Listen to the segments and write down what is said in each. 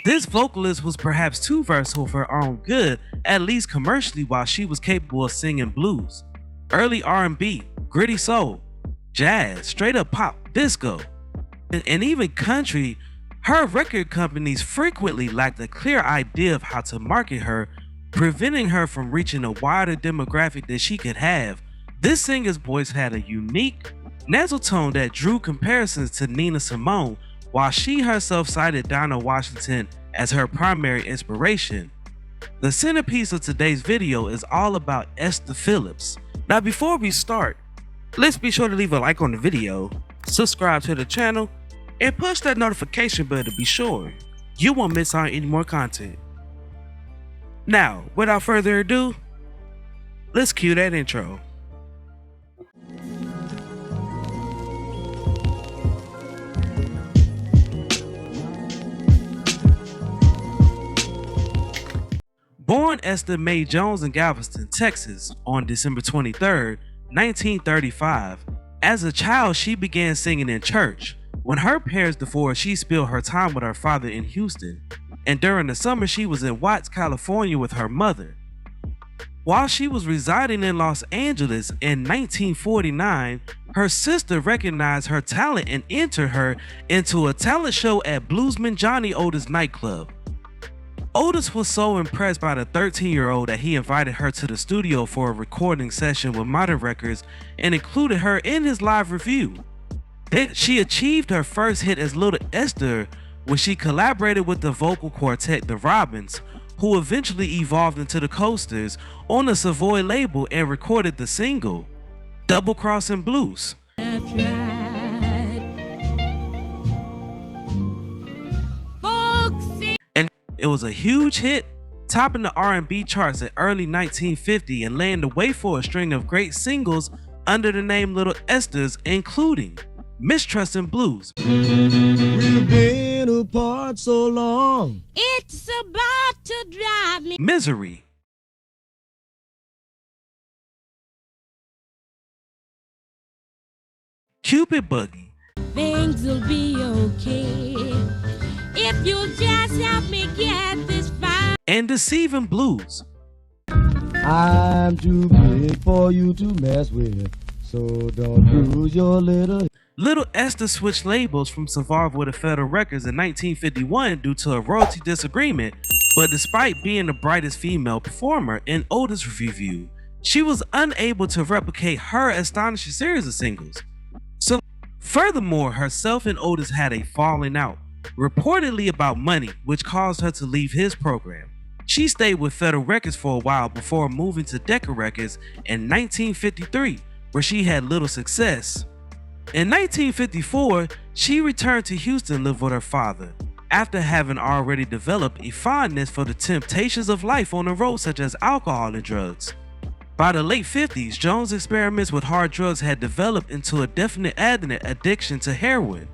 This vocalist was perhaps too versatile for her own good, at least commercially, while she was capable of singing blues, early R&B, gritty soul, jazz, straight up pop, disco, and even country. Her record companies frequently lacked a clear idea of how to market her, preventing her from reaching a wider demographic that she could have. This singer's voice had a unique, nasal tone that drew comparisons to Nina Simone, while she herself cited Dinah Washington as her primary inspiration. The centerpiece of today's video is all about Esther Phillips. Now before we start, let's be sure to leave a like on the video, subscribe to the channel, and push that notification bell to be sure you won't miss out on any more content. Now, without further ado, let's cue that intro. Born Esther Mae Jones in Galveston, Texas on December 23, 1935, as a child she began singing in church. When her parents divorced, she spent her time with her father in Houston, and during the summer she was in Watts, California with her mother. While she was residing in Los Angeles in 1949, her sister recognized her talent and entered her into a talent show at Bluesman Johnny Otis nightclub. Otis was so impressed by the 13-year-old that he invited her to the studio for a recording session with MOTOWN Records and included her in his live review. She achieved her first hit as Little Esther when she collaborated with the vocal quartet The Robins, who eventually evolved into the Coasters, on the Savoy label and recorded the single, Double Crossing Blues. And it was a huge hit, topping the R&B charts in early 1950 and laying the way for a string of great singles under the name Little Esther's, including Mistrust and Blues, We've been apart so long, it's about to drive me, Misery, Cupid Boogie, things'll be okay if you'll just help me get this fine. and Deceiving Blues. I'm too big for you to mess with, so don't lose your little. Little Esther switched labels from Survivor to Federal Records in 1951 due to a royalty disagreement, but despite being the brightest female performer in Otis' review, she was unable to replicate her astonishing series of singles. So, furthermore, herself and Otis had a falling out, reportedly about money, which caused her to leave his program. She stayed with Federal Records for a while before moving to Decca Records in 1953, where she had little success. In 1954, she returned to Houston and lived with her father, after having already developed a fondness for the temptations of life on the road, such as alcohol and drugs. By the late 50s, Jones' experiments with hard drugs had developed into a definite addiction to heroin.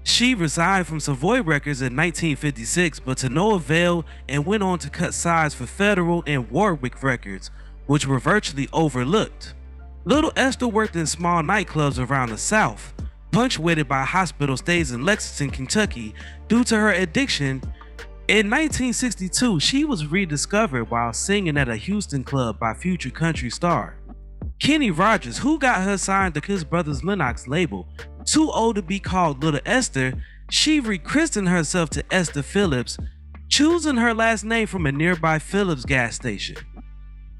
She resigned from Savoy Records in 1956, but to no avail, and went on to cut sides for Federal and Warwick Records, which were virtually overlooked. Little Esther worked in small nightclubs around the South, punctuated by hospital stays in Lexington, Kentucky, due to her addiction. In 1962, she was rediscovered while singing at a Houston club by future country star Kenny Rogers, who got her signed to his brother's Lennox label. Too old to be called Little Esther, she rechristened herself to Esther Phillips, choosing her last name from a nearby Phillips gas station.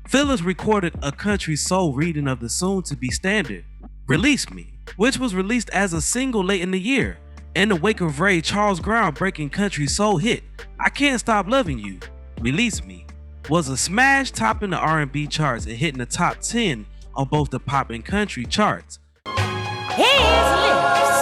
Phillips recorded a country soul reading of the soon-to-be standard, Release Me, which was released as a single late in the year, in the wake of Ray Charles' groundbreaking country soul hit, I Can't Stop Loving You. Release Me was a smash, topping the R&B charts and hitting the top 10 on both the pop and country charts. His lips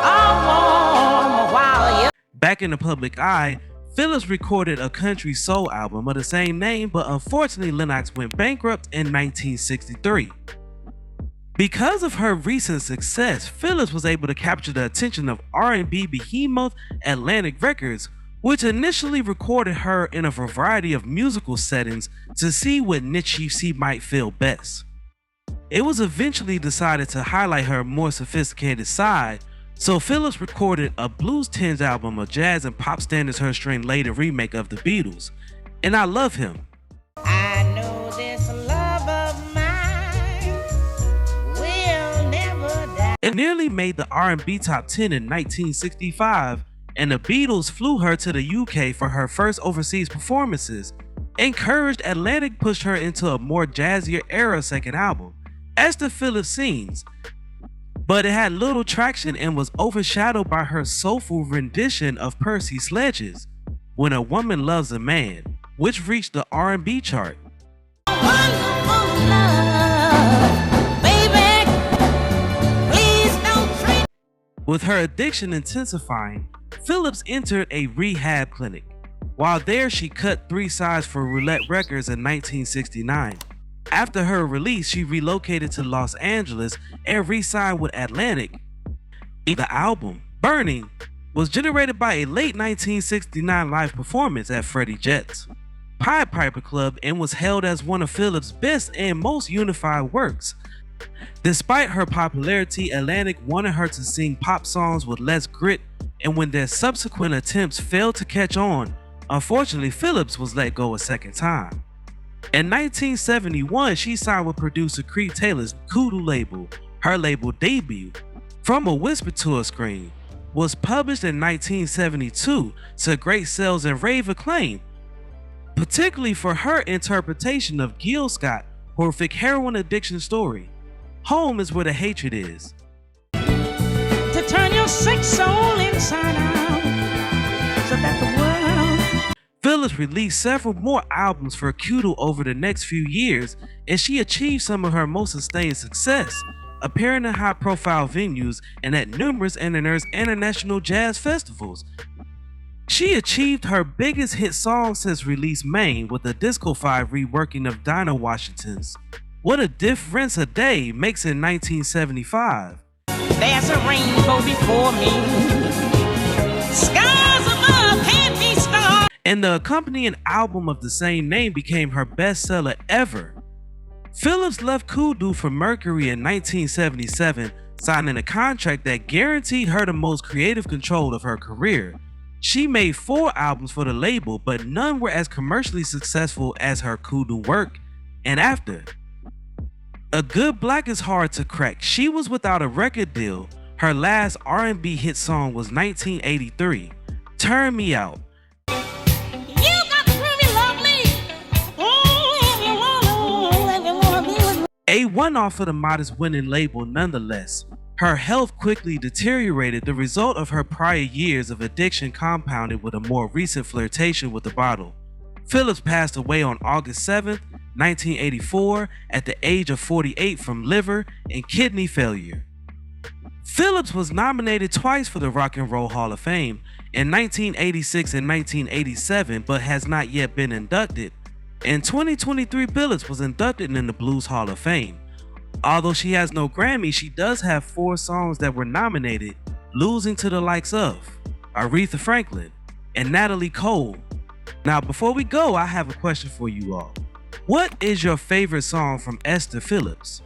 are warm while you. Back in the public eye, Phillips recorded a country soul album of the same name, but unfortunately Lennox went bankrupt in 1963. Because of her recent success, Phillips was able to capture the attention of R&B behemoth Atlantic Records, which initially recorded her in a variety of musical settings to see what niche she might feel best. It was eventually decided to highlight her more sophisticated side, So Phillips recorded a blues-tinged album of jazz and pop standards her string later remake of the Beatles, and I Love Him. I know this love of mine will never die. It nearly made the R&B top 10 in 1965, and the Beatles flew her to the UK for her first overseas performances. Encouraged, Atlantic pushed her into a more jazzier era second album, Esther Phillips Sings, but it had little traction and was overshadowed by her soulful rendition of Percy Sledge's When a Woman Loves a Man, which reached the R&B chart. Wonderful love, baby, please don't treat. With her addiction intensifying, Phillips entered a rehab clinic. While there, she cut 3 sides for Roulette Records in 1969. After her release, she relocated to Los Angeles and re-signed with Atlantic. The album, Burning, was generated by a late 1969 live performance at Freddie Jett's Pied Piper Club and was hailed as one of Phillips' best and most unified works. Despite her popularity, Atlantic wanted her to sing pop songs with less grit, and when their subsequent attempts failed to catch on, unfortunately Phillips was let go a second time. In 1971, she signed with producer Creed Taylor's Kudu label. Her label debut, From a Whisper to a Scream, was published in 1972 to great sales and rave acclaim, particularly for her interpretation of Gil Scott's horrific heroin addiction story. Home is where the hatred is. To turn your sick soul inside out, so that the world. Phillips released several more albums for Kudu over the next few years, and she achieved some of her most sustained success, appearing in high-profile venues and at numerous international jazz festivals. She achieved her biggest hit song since release Maine with the Disco 5 reworking of Dinah Washington's What a Difference a Day makes in 1975. There's a rainbow before me. Skies above can't be starred. And the accompanying album of the same name became her bestseller ever. Phillips left Kudu for Mercury in 1977, signing a contract that guaranteed her the most creative control of her career. She made 4 albums for the label, but none were as commercially successful as her Kudu work. And after A Good Black is hard to crack, she was without a record deal. Her last R&B hit song was 1983, Turn Me Out. A one-off for the modest winning label nonetheless. Her health quickly deteriorated, the result of her prior years of addiction compounded with a more recent flirtation with the bottle. Phillips passed away on August 7, 1984 at the age of 48 from liver and kidney failure. Phillips was nominated twice for the Rock and Roll Hall of Fame, in 1986 and 1987, but has not yet been inducted. In 2023, Phillips was inducted in the Blues Hall of Fame. Although she has no Grammy, she does have 4 songs that were nominated, losing to the likes of Aretha Franklin and Natalie Cole. Now, before we go, I have a question for you all. What is your favorite song from Esther Phillips?